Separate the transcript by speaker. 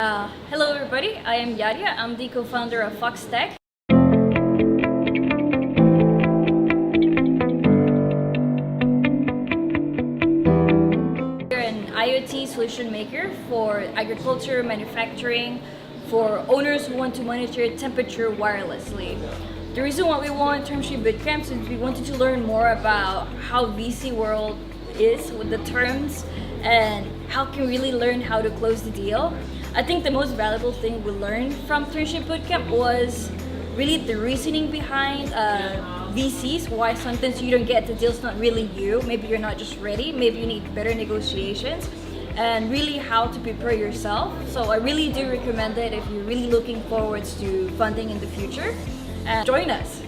Speaker 1: Hello everybody, I am Yadia. I'm the co-founder of Fox Tech. We're an IoT solution maker for agriculture, manufacturing, for owners who want to monitor temperature wirelessly. The reason why we want Term Sheet Bootcamp is we wanted to learn more about how VC world is with the terms and how can we really learn how to close the deal. I think the most valuable thing we learned from Term Sheet Bootcamp was really the reasoning behind VCs, why sometimes you don't get the deal's not really you, maybe you're not just ready, maybe you need better negotiations, and really how to prepare yourself. So I really do recommend it if you're really looking forward to funding in the future. And join us.